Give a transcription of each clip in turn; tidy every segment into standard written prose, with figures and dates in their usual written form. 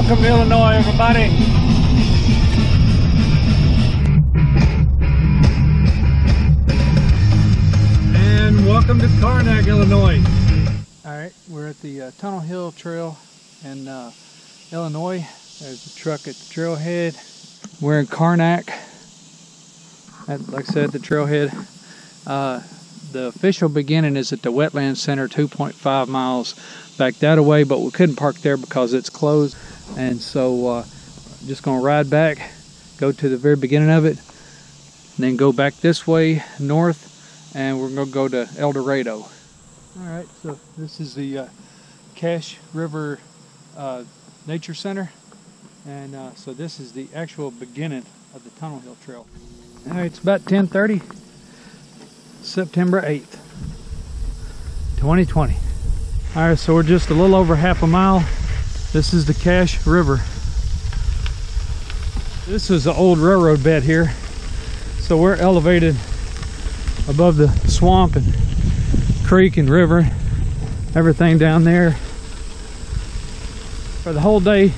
Welcome to Illinois, everybody. And welcome to Karnak, Illinois. Alright, we're at the Tunnel Hill Trail in Illinois. There's a truck at the trailhead. We're in Karnak. Like I said, the trailhead. The official beginning is at the Wetland Center, 2.5 miles back that way, but we couldn't park there because it's closed. And so just gonna ride back, go to the very beginning of it, and then go back this way north, and we're gonna go to El Dorado. Alright, so this is the Cache River Nature Center, and so this is the actual beginning of the Tunnel Hill Trail. Alright, it's about 10:30, September 8th, 2020. Alright, so we're just a little over half a mile. This is the Cache River. This is the old railroad bed here. So we're elevated above the swamp and creek and river, everything down there. For the whole day,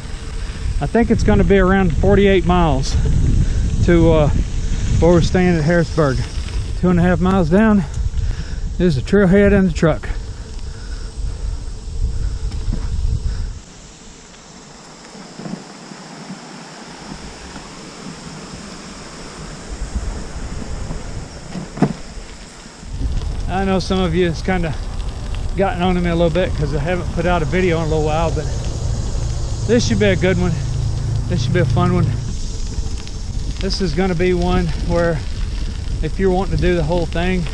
I think it's going to be around 48 miles to where we're staying at Harrisburg. 2.5 miles down is the trailhead and the truck. I know some of you has kind of gotten on to me a little bit because I haven't put out a video in a little while, but this should be a good one. This should be a fun one. This is going to be one where if you're wanting to do the whole thing,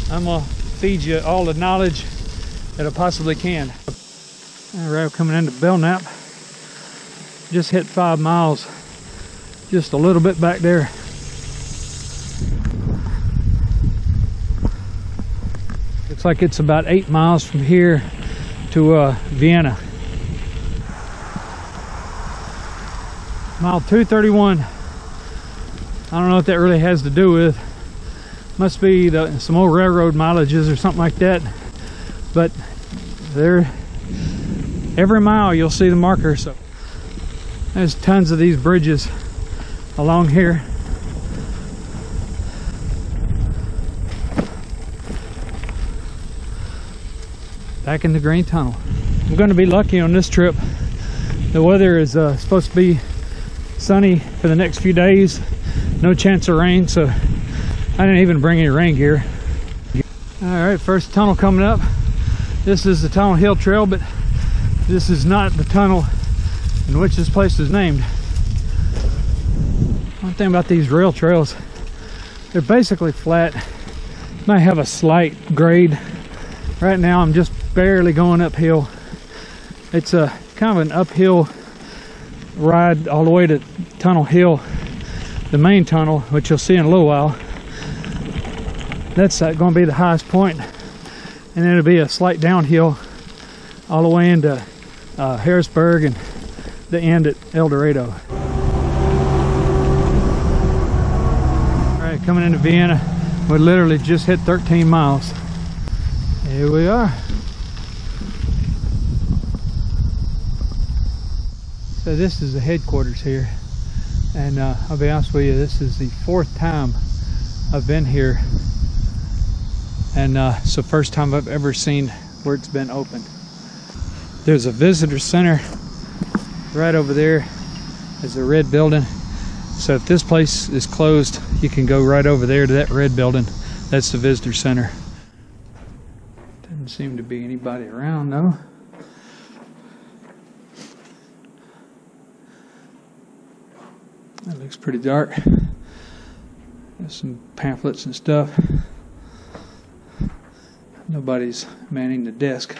I'm going to feed you all the knowledge that I possibly can. All right, coming into Belknap. Just hit 5 miles. Just a little bit back there. Looks like it's about 8 miles from here to Vienna. Mile 231. I don't know what that really has to do with. Must be some old railroad mileages or something like that. But there, every mile you'll see the marker. So there's tons of these bridges along here. Back in the Green Tunnel. I'm going to be lucky on this trip. The weather is supposed to be sunny for the next few days. No chance of rain, so I didn't even bring any rain gear. Alright, first tunnel coming up. This is the Tunnel Hill Trail, but this is not the tunnel in which this place is named. One thing about these rail trails, they're basically flat. Might have a slight grade. Right now I'm just barely going uphill. It's a kind of an uphill ride all the way to Tunnel Hill, the main tunnel, which you'll see in a little while. That's going to be the highest point, and then it'll be a slight downhill all the way into Harrisburg and the end at El Dorado. Alright, coming into Vienna, we literally just hit 13 miles. Here we are. So this is the headquarters here, and I'll be honest with you, this is the 4th time I've been here, and it's the first time I've ever seen where it's been opened. There's a visitor center right over there. There's a red building, so if this place is closed, you can go right over there to that red building. That's the visitor center. Doesn't seem to be anybody around though. That looks pretty dark. There's some pamphlets and stuff. Nobody's manning the desk.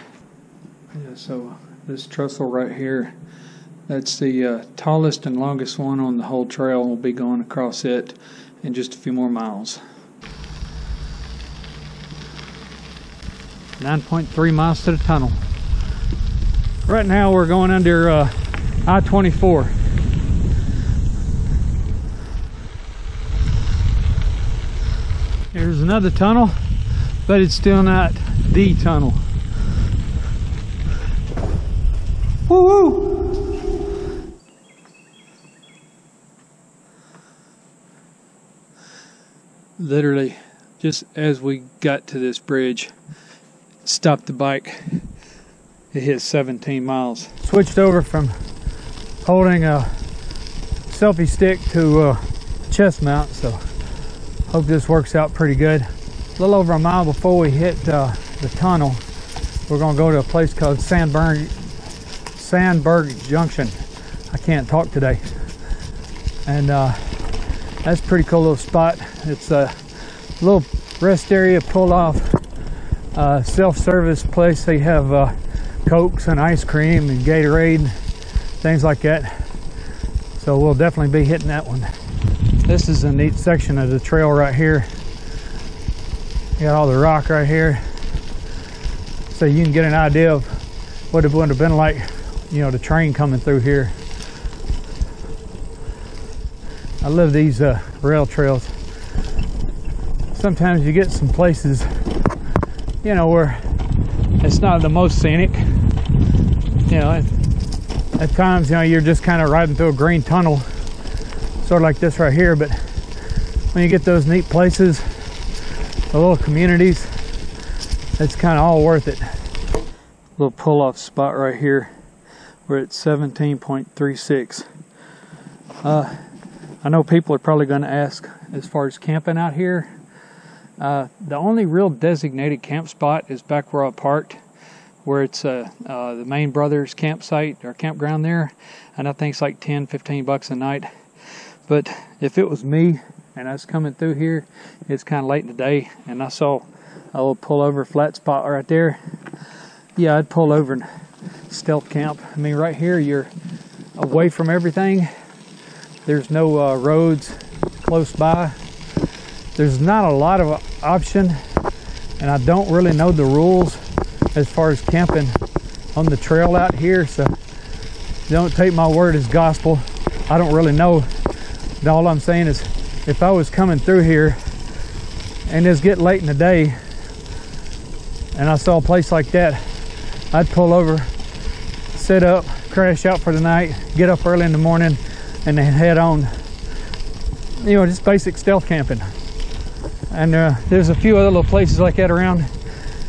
Yeah, so this trestle right here, that's the tallest and longest one on the whole trail. We'll be going across it in just a few more miles. 9.3 miles to the tunnel. Right now we're going under I-24. Here's another tunnel, but it's still not the tunnel. Woo-hoo! literally just as we got to this bridge, stopped the bike, it hit 17 miles. Switched over from holding a selfie stick to chest mount, so hope this works out pretty good. A little over a mile before we hit the tunnel, we're going to go to a place called Sandburn Junction. I can't talk today. And that's a pretty cool little spot. It's a little rest area, pull off self-service place. They have Cokes and ice cream and Gatorade, things like that. So we'll definitely be hitting that one. This is a neat section of the trail right here. You got all the rock right here, so you can get an idea of what it would have been like, you know, the train coming through here. I love these rail trails. Sometimes you get some places, you know, where it's not the most scenic. You know, at times, you know, you're just kind of riding through a green tunnel, sort of like this right here. But when you get those neat places, the little communities, it's kind of all worth it. Little pull-off spot right here. We're at 17.36. I know people are probably going to ask as far as camping out here. The only real designated camp spot is back where I parked, where it's the Main Brothers campsite or campground there, and I think it's like $10-15 a night. But if it was me and I was coming through here, it's kind of late in the day, and I saw a little pullover flat spot right there, yeah, I'd pull over and stealth camp. I mean, right here you're away from everything. There's no roads close by. There's not a lot of option, and I don't really know the rules as far as camping on the trail out here, so don't take my word as gospel. I don't really know. But all I'm saying is, if I was coming through here and it's getting late in the day and I saw a place like that, I'd pull over, set up, crash out for the night, get up early in the morning, and then head on. You know, just basic stealth camping. And there's a few other little places like that around,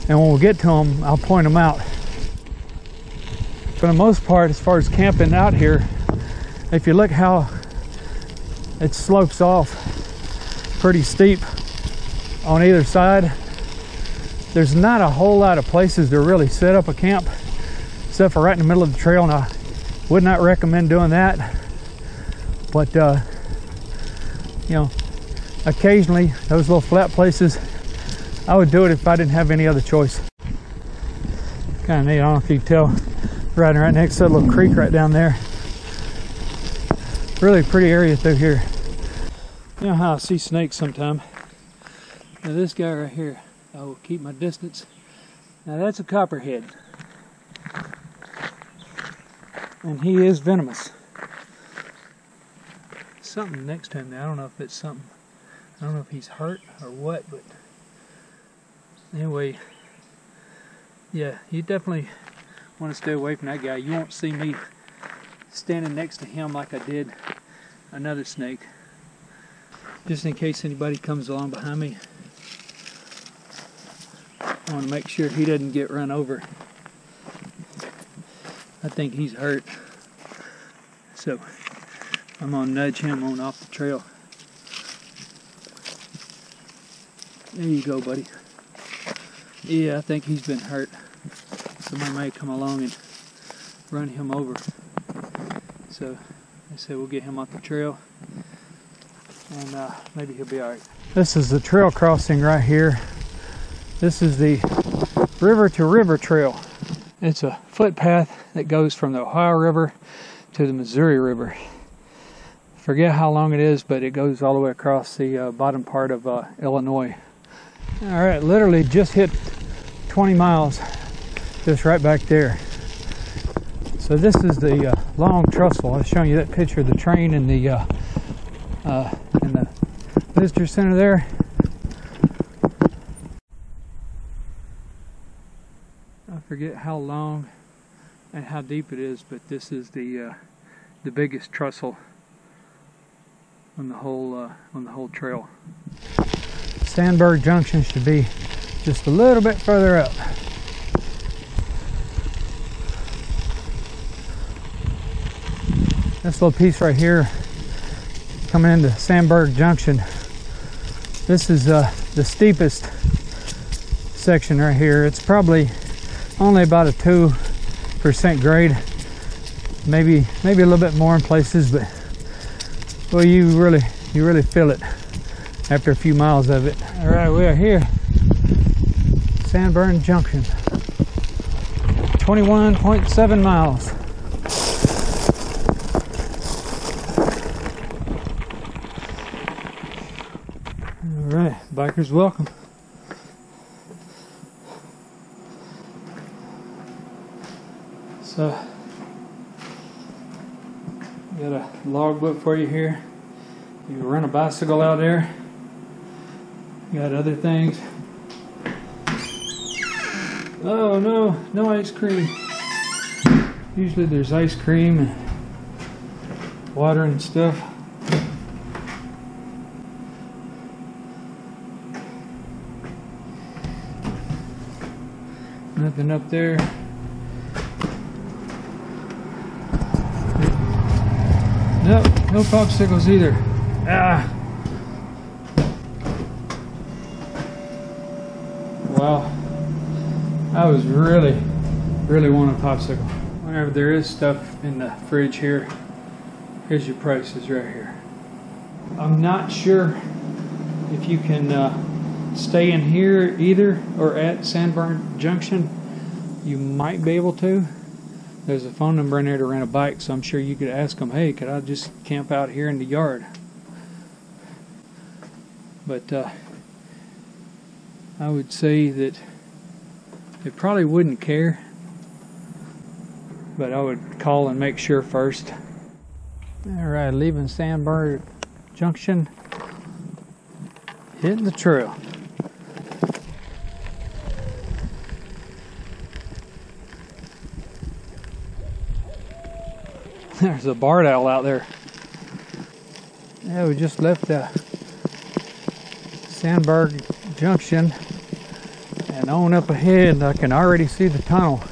and when we get to them, I'll point them out. For the most part, as far as camping out here, if you look how it slopes off pretty steep on either side, there's not a whole lot of places to really set up a camp, except for right in the middle of the trail, and I would not recommend doing that. But you know, occasionally those little flat places, I would do it if I didn't have any other choice. Kind of neat. I don't know if you can tell, riding right next to that little creek right down there. Really pretty area through here. You know how I see snakes sometime. Now this guy right here, I will keep my distance. Now that's a copperhead, and he is venomous. Something next to him now. I don't know if it's something. I don't know if he's hurt or what, but anyway, yeah, you definitely want to stay away from that guy. You won't see me standing next to him like I did another snake. Just in case anybody comes along behind me, I want to make sure he doesn't get run over. I think he's hurt, so I'm gonna nudge him on off the trail. There you go, buddy. Yeah, I think he's been hurt. Somebody may come along and run him over. So I said we'll get him off the trail, and maybe he'll be alright. This is the trail crossing right here. This is the river to river trail. It's a footpath that goes from the Ohio River to the Missouri River. Forget how long it is, but it goes all the way across the bottom part of Illinois. Alright, literally just hit 20 miles, just right back there. So this is the long trestle. I was showing you that picture of the train in the visitor center there. I forget how long and how deep it is, but this is the biggest trestle on the whole trail. Sandberg Junction should be just a little bit further up. This little piece right here, coming into Sandburg Junction, this is the steepest section right here. It's probably only about a 2% grade, maybe a little bit more in places, but well, you really feel it after a few miles of it. All right, we are here, Sanburn Junction, 21.7 miles. All right, bikers welcome. So, got a logbook for you here. You can run a bicycle out there. Got other things. Oh no, no ice cream. Usually there's ice cream and water and stuff. Nothing up there. Nope, no popsicles either. Ah. Wow. I was really wanting a popsicle. Whenever there is stuff in the fridge here, here's your prices right here. I'm not sure if you can stay in here either or at Sanburn Junction. You might be able to. There's a phone number in there to rent a bike, so I'm sure you could ask them, hey, could I just camp out here in the yard? But I would say that they probably wouldn't care, but I would call and make sure first. Alright, leaving Sandburg Junction, hitting the trail. There's a barred owl out there. Yeah, we just left Sandburg Junction, and on up ahead I can already see the tunnel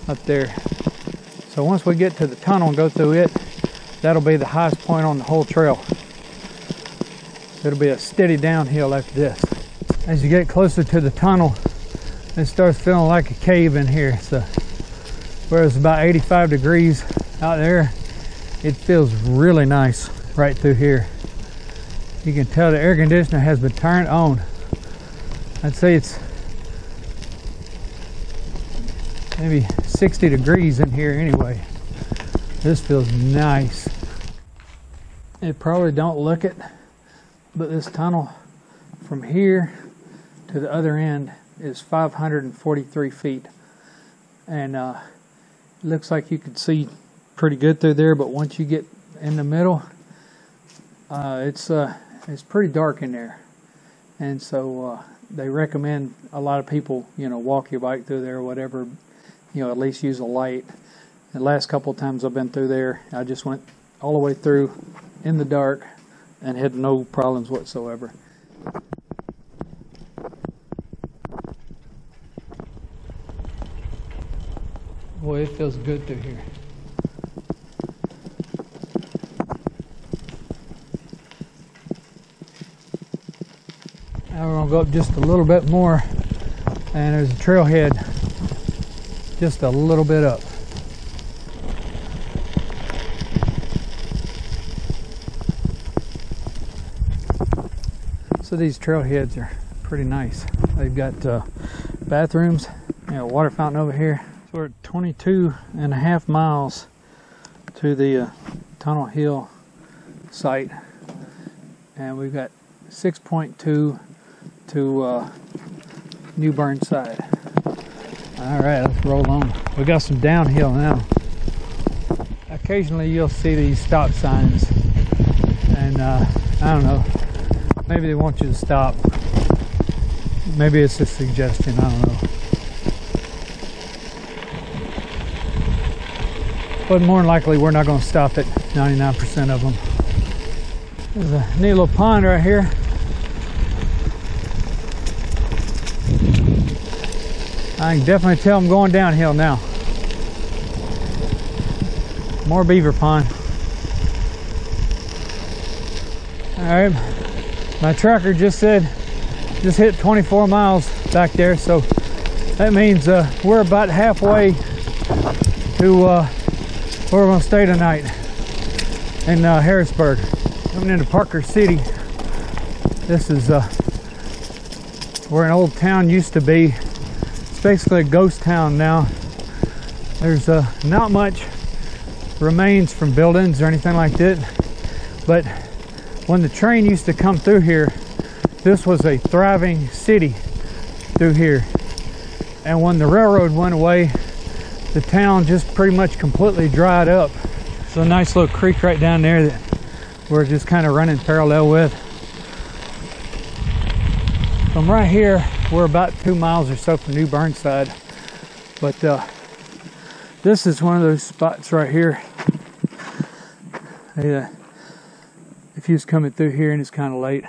up there. So once we get to the tunnel and go through it, that'll be the highest point on the whole trail. It'll be a steady downhill after this. As you get closer to the tunnel, it starts feeling like a cave in here. So where it's about 85 degrees out there, it feels really nice right through here. You can tell the air conditioner has been turned on. I'd say it's maybe 60 degrees in here anyway. This feels nice. It probably don't look it, but this tunnel from here to the other end is 543 feet, and it looks like you could see pretty good through there, but once you get in the middle, it's pretty dark in there, and so they recommend a lot of people, you know, walk your bike through there or whatever, you know, at least use a light. The last couple of times I've been through there, I just went all the way through in the dark and had no problems whatsoever. Boy, it feels good through here. Now we're going to go up just a little bit more, and there's a trailhead just a little bit up. So these trailheads are pretty nice. They've got bathrooms, you know, water fountain over here. So we're at 22.5 miles to the Tunnel Hill site, and we've got 6.2 to New Burnside. All right, let's roll on. We got some downhill now. Occasionally you'll see these stop signs, and I don't know, maybe they want you to stop. Maybe it's a suggestion, I don't know. But more than likely we're not going to stop at 99% of them. There's a neat little pond right here. I can definitely tell I'm going downhill now. More Beaver Pond. Alright, my tracker just said, just hit 24 miles back there, so that means we're about halfway to where we're going to stay tonight in Harrisburg. Coming into Parker City. This is where an old town used to be. It's basically a ghost town now. There's not much remains from buildings or anything like that, but when the train used to come through here, this was a thriving city through here. And when the railroad went away, the town just pretty much completely dried up. There's a nice little creek right down there that we're just kind of running parallel with. From right here, we're about 2 miles or so from New Burnside. But this is one of those spots right here. If you was coming through here and it's kind of late,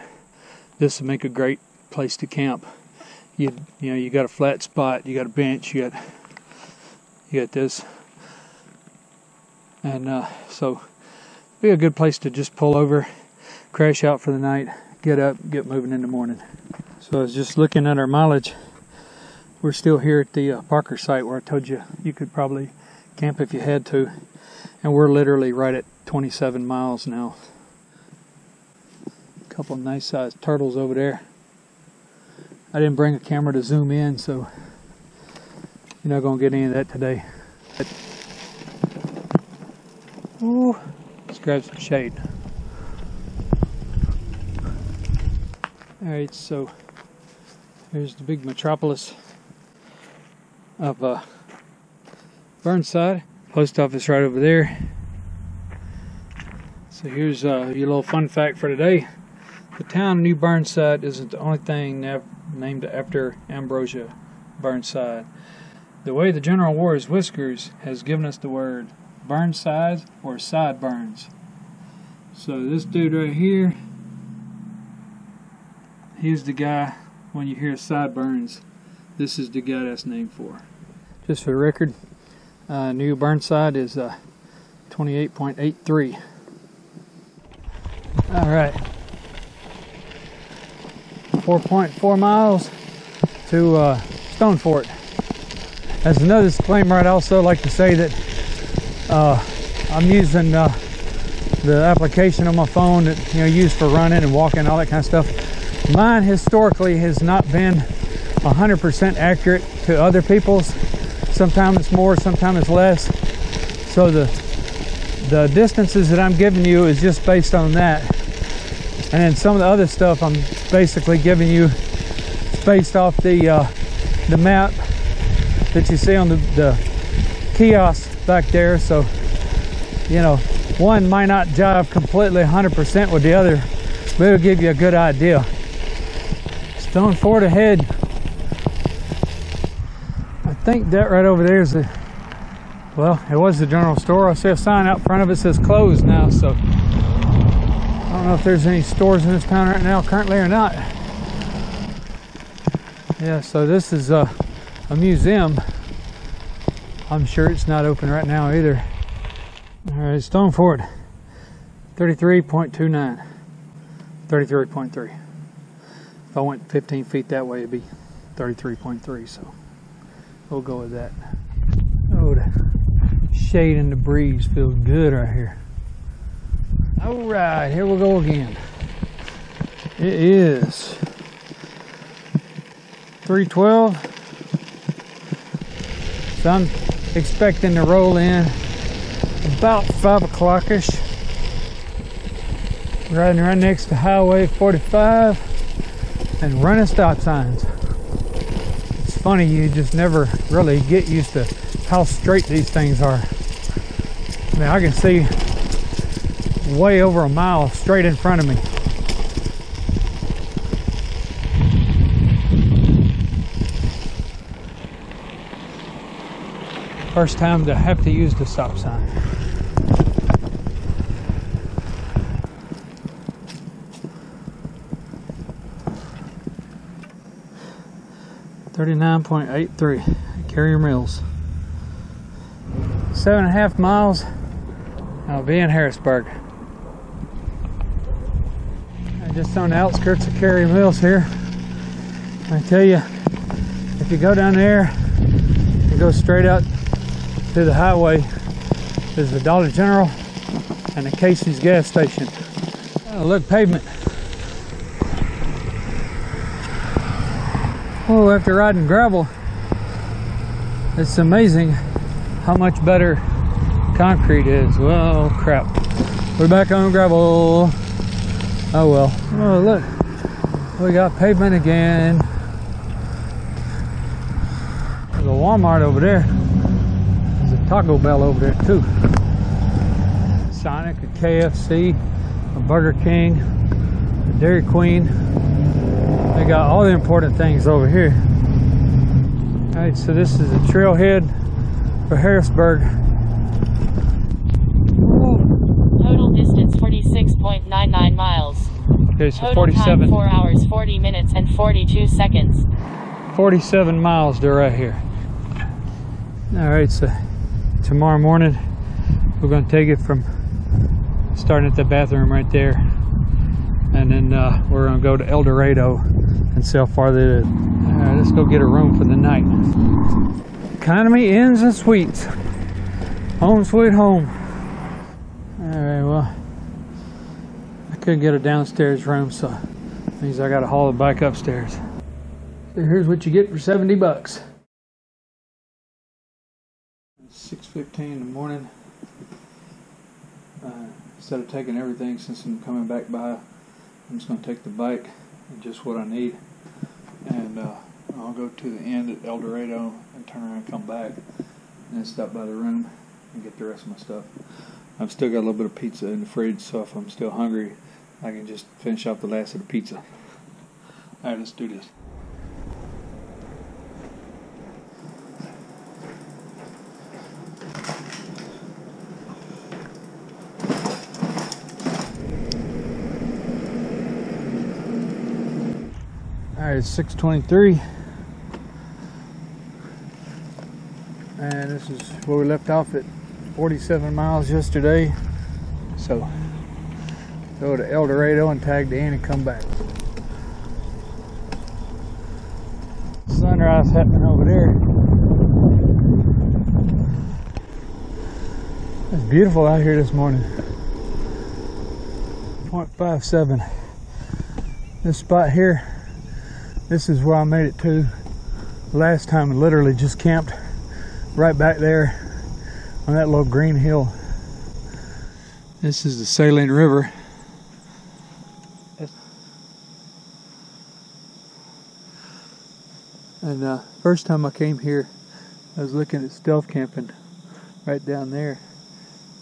this would make a great place to camp. You know, you got a flat spot, you got a bench, you got this, and so be a good place to just pull over, crash out for the night, get up, get moving in the morning. So I was just looking at our mileage. We're still here at the Parker site where I told you you could probably camp if you had to, and we're literally right at 27 miles now. A couple of nice sized turtles over there. I didn't bring a camera to zoom in, so you're not going to get any of that today. Ooh, let's grab some shade. Alright, so here's the big metropolis of Burnside. Post office right over there. So here's your little fun fact for today. The town of New Burnside isn't the only thing named after Ambrosia Burnside. The way the General wore his whiskers has given us the word Burnside or sideburns. So this dude right here, he's the guy, when you hear sideburns, this is the guy that's named for. Just for the record, New Burnside is 28.83. Alright. 4.4 miles to Stone Fort. As another disclaimer, I'd also like to say that I'm using the application on my phone that used for running and walking and all that kind of stuff. Mine historically has not been 100% accurate to other people's. Sometimes it's more, sometimes it's less. So the distances that I'm giving you is just based on that. And then some of the other stuff I'm basically giving you based off the map that you see on the kiosk back there. So, one might not jive completely 100% with the other, but it'll give you a good idea. Stone Fort ahead. I think that right over there is well, it was the general store. I see a sign out front of it that says closed now, so I don't know if there's any stores in this town right now currently or not. Yeah, so this is a museum. I'm sure it's not open right now either. Alright, Stone Fort, 33.29, 33.3. If I went 15 feet that way, it'd be 33.3, so we'll go with that. Oh, the shade and the breeze feels good right here. Alright, here we go again. It is 3:12. So I'm expecting to roll in about 5 o'clock-ish. Riding right next to Highway 45 and running stop signs. It's funny, you just never really get used to how straight these things are. I mean, I can see way over a mile straight in front of me. First time to have to use the stop sign. 39.83 Carrier Mills. 7.5 miles. I'll be in Harrisburg. Just on the outskirts of Carrier Mills here. I tell you, if you go down there and go straight out to the highway, there's the Dollar General and the Casey's gas station. Oh, look, pavement. Oh, after riding gravel, it's amazing how much better concrete is. Well, crap. We're back on gravel. Oh well. Oh, look. We got pavement again. There's a Walmart over there. There's a Taco Bell over there too. Sonic, a KFC, a Burger King, a Dairy Queen. They got all the important things over here. Alright, so this is the trailhead for Harrisburg. Total distance 46.99 miles. Okay, so Total 47. time 4 hours 40 minutes and 42 seconds. 47 miles to right here. Alright, so tomorrow morning we're going to take it from starting at the bathroom right there, and then we're going to go to El Dorado and see how far that is. Alright, let's go get a room for the night. Economy Inns and Suites. Home sweet home. Alright, well, I couldn't get a downstairs room, so that means I got to haul the bike upstairs. So here's what you get for 70 bucks. 6:15 in the morning. Instead of taking everything, since I'm coming back by, I'm just going to take the bike and just what I need. And I'll go to the end at El Dorado and turn around and come back and then stop by the room and get the rest of my stuff. I've still got a little bit of pizza in the fridge, so if I'm still hungry, I can just finish off the last of the pizza. Alright, let's do this. Alright, it's 6:23, and this is where we left off at 47 miles yesterday. So go to El Dorado and tag the end and come back. Sunrise happening over there. It's beautiful out here this morning. 0.57. This spot here, this is where I made it to last time. I literally just camped right back there on that little green hill. This is the Saline River. And first time I came here, I was looking at stealth camping right down there,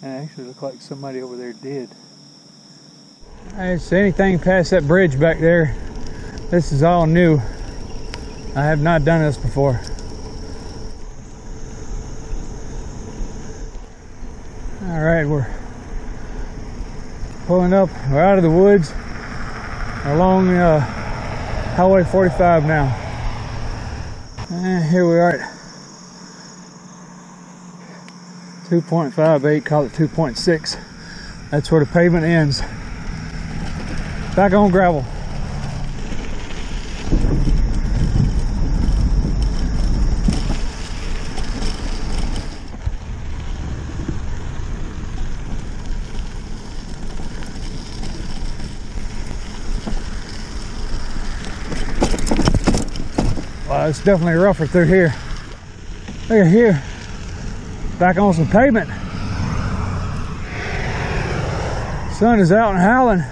and it actually looked like somebody over there did. I didn't see anything past that bridge back there. This is all new. I have not done this before. Alright, we're pulling up. We're out of the woods along Highway 45 now. And here we are at 2.58, call it 2.6. That's where the pavement ends. Back on gravel. It's definitely rougher through here. Look at here. Back on some pavement. Sun is out and howling.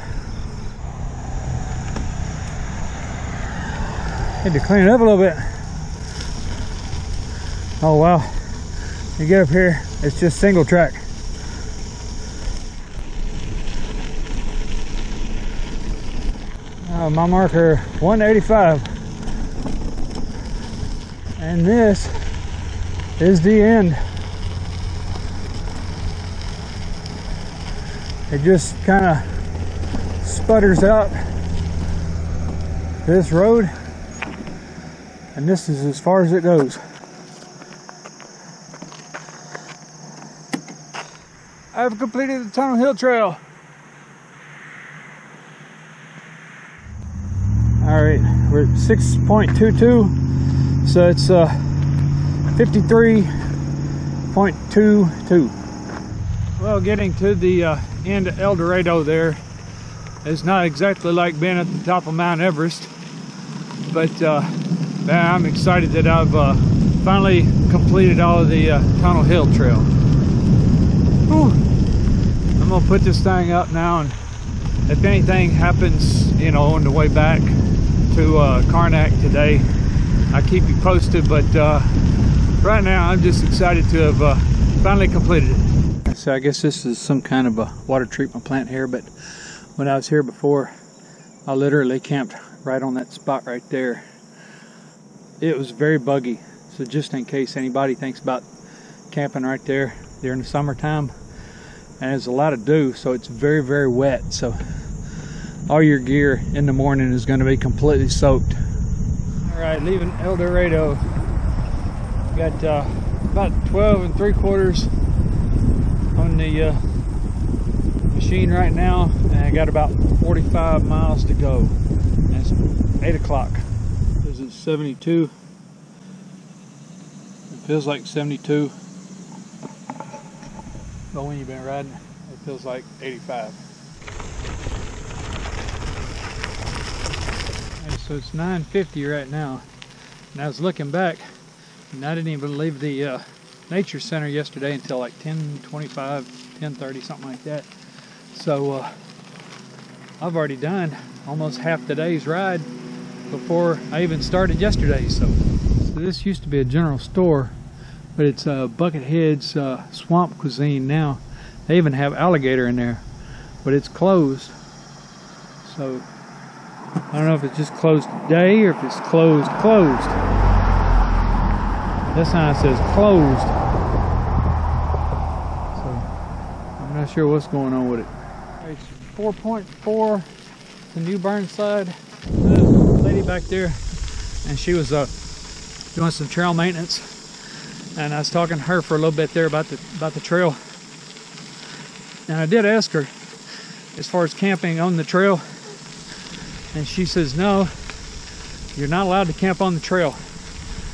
Need to clean it up a little bit. Oh wow. You get up here, it's just single track. My marker 185. And this is the end. It just kind of sputters out this road, And this is as far as it goes. I've completed the Tunnel Hill Trail. Alright, we're at 6.22, so it's 53.22. Well, getting to the end of El Dorado there is not exactly like being at the top of Mount Everest, but man, I'm excited that I've finally completed all of the Tunnel Hill Trail. Whew. I'm gonna put this thing up now, and if anything happens, you know, on the way back to Karnak today, I'll keep you posted, but right now I'm just excited to have finally completed it. So I guess this is some kind of a water treatment plant here, but when I was here before, I literally camped right on that spot right there. It was very buggy, so just in case anybody thinks about camping right there during the summertime, and there's a lot of dew, so it's very, very wet, so all your gear in the morning is going to be completely soaked. Alright, leaving El Dorado. Got about 12 3/4 on the machine right now, and I got about 45 miles to go. And it's 8 o'clock. This is 72. It feels like 72, but when you've been riding, it feels like 85. Okay, so it's 9:50 right now, and I was looking back, and I didn't even leave the nature center yesterday until like 10:25, 10:30, something like that. So I've already done almost half the day's ride before I even started yesterday. So this used to be a general store, but it's Buckethead's Swamp Cuisine now. They even have alligator in there, but it's closed. So I don't know if it's just closed today or if it's closed. That sign says closed. So I'm not sure what's going on with it. It's 4.4 to New Burnside. The lady back there, and she was doing some trail maintenance, and I was talking to her for a little bit there about the trail. And I did ask her as far as camping on the trail, and she says no, you're not allowed to camp on the trail.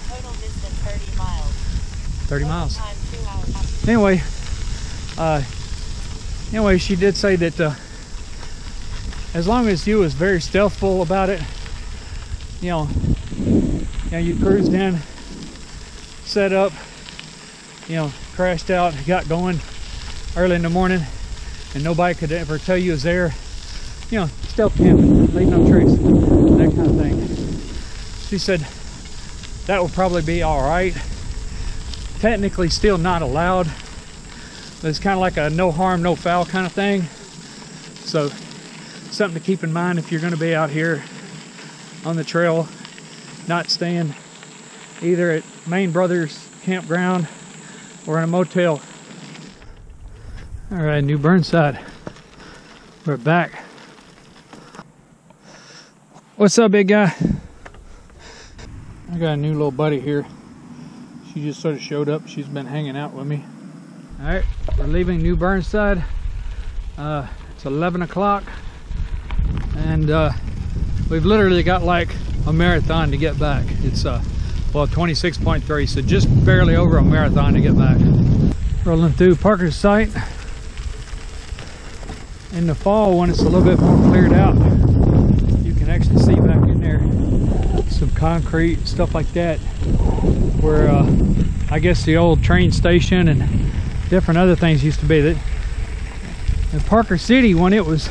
Total distance 30 miles. 30 miles. Time 2 hours. Anyway, she did say that as long as you was very stealthful about it, you cruised in, set up, crashed out, got going early in the morning, and nobody could ever tell you was there. Stealth camping, leave no trace, that kind of thing. She said that will probably be all right. Technically still not allowed, but it's kind of like a no harm, no foul kind of thing. So something to keep in mind if you're going to be out here on the trail, not staying either at Main Brothers campground or in a motel. All right, New Burnside, we're back. What's up, big guy? I got a new little buddy here. She just sort of showed up. She's been hanging out with me. All right, we're leaving New Burnside. It's 11 o'clock, and we've literally got like a marathon to get back. It's 26.3, so just barely over a marathon to get back. Rolling through Parker's site. In the fall, when it's a little bit more cleared out, you can actually see back in there some concrete, stuff like that, where I guess the old train station and different other things used to be. That in Parker City, when it was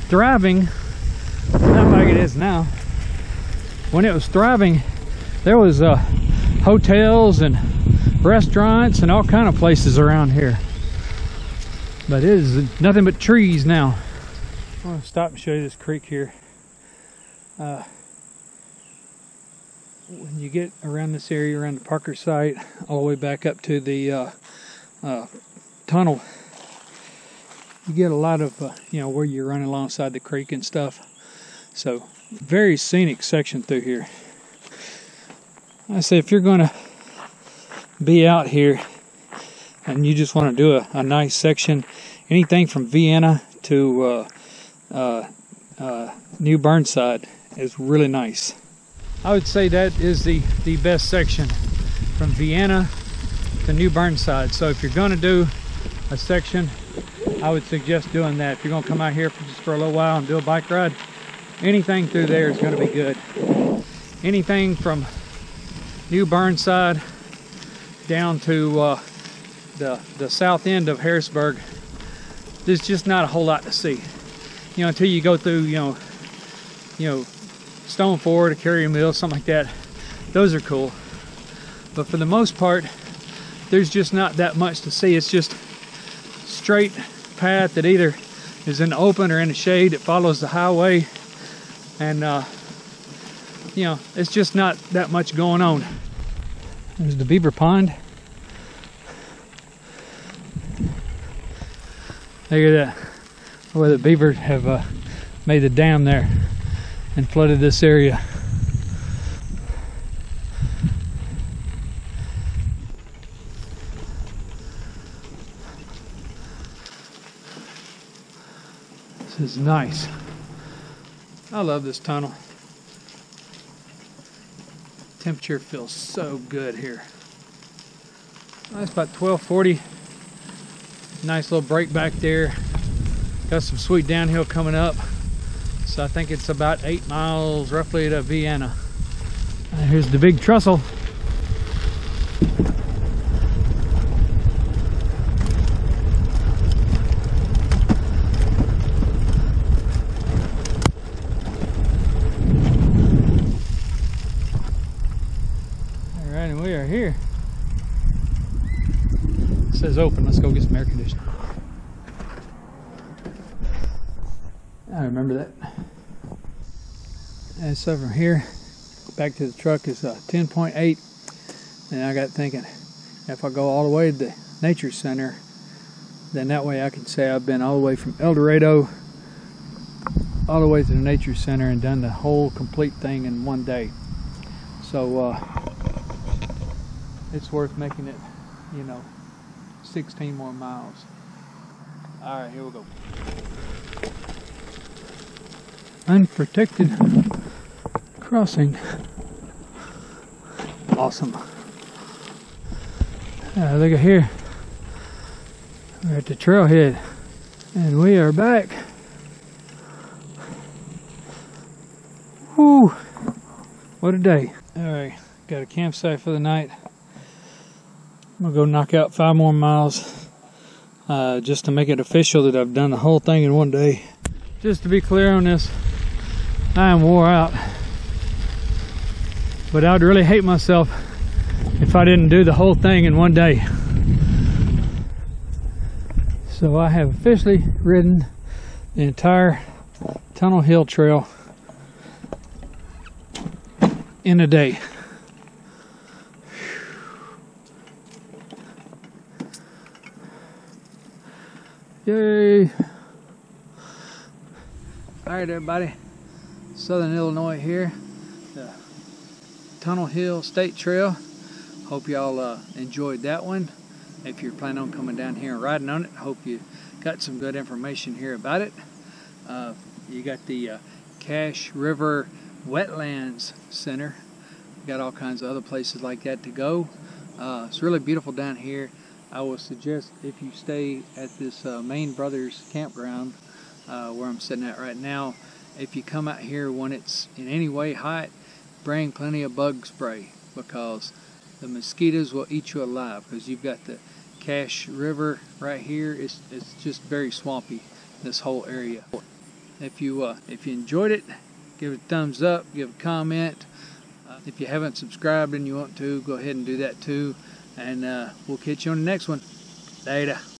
thriving, not like it is now, when it was thriving, there was hotels and restaurants and all kind of places around here, but it is nothing but trees now. I'm going to stop and show you this creek here. When you get around this area, around the Parker site, all the way back up to the tunnel, you get a lot of where you're running alongside the creek and stuff. So very scenic section through here. I say if you're going to be out here and you just want to do a nice section, anything from Vienna to New Burnside is really nice. I would say that is the best section, from Vienna to New Burnside. So if you're going to do a section, I would suggest doing that. If you're going to come out here just for a little while and do a bike ride, anything through there is going to be good. Anything from New Burnside down to the south end of Harrisburg, there's just not a whole lot to see. You know, until you go through, you know, Stone Ford or Carrier Mill, something like that. Those are cool. But for the most part, there's just not that much to see. It's just straight path that either is in the open or in the shade. It follows the highway, and you know, it's just not that much going on. There's the Beaver Pond. Look at that, where the beavers have made a dam there and flooded this area. This is nice. I love this tunnel. Temperature feels so good here. Well, it's about 12:40. Nice little break back there. Got some sweet downhill coming up. So I think it's about 8 miles roughly to Vienna. And here's the big trestle. Alright, and we are here. It says open. Let's go get some air conditioning. I remember that. And so from here back to the truck is 10.8, and I got thinking, if I go all the way to the nature center, then that way I can say I've been all the way from El Dorado all the way to the nature center and done the whole complete thing in one day. So it's worth making it, you know, 16 more miles. All right, here we go. Unprotected crossing. Awesome. Look at here. We're at the trailhead and we are back. Whew, what a day. Alright, got a campsite for the night. I'm gonna go knock out 5 more miles just to make it official that I've done the whole thing in one day. Just to be clear on this, I am wore out, but I would really hate myself if I didn't do the whole thing in one day. So I have officially ridden the entire Tunnel Hill Trail in a day. Yay! Alright everybody, Southern Illinois here, the Tunnel Hill State Trail. Hope y'all enjoyed that one. If you're planning on coming down here and riding on it, hope you got some good information here about it. You got the Cache River Wetlands Center. Got all kinds of other places like that to go. It's really beautiful down here. I would suggest if you stay at this Main Brothers campground where I'm sitting at right now, if you come out here when it's in any way hot, bring plenty of bug spray, because the mosquitoes will eat you alive, because you've got the Cache River right here. It's just very swampy, this whole area. If you enjoyed it, give it a thumbs up, give a comment. If you haven't subscribed and you want to, go ahead and do that too. And we'll catch you on the next one. Later.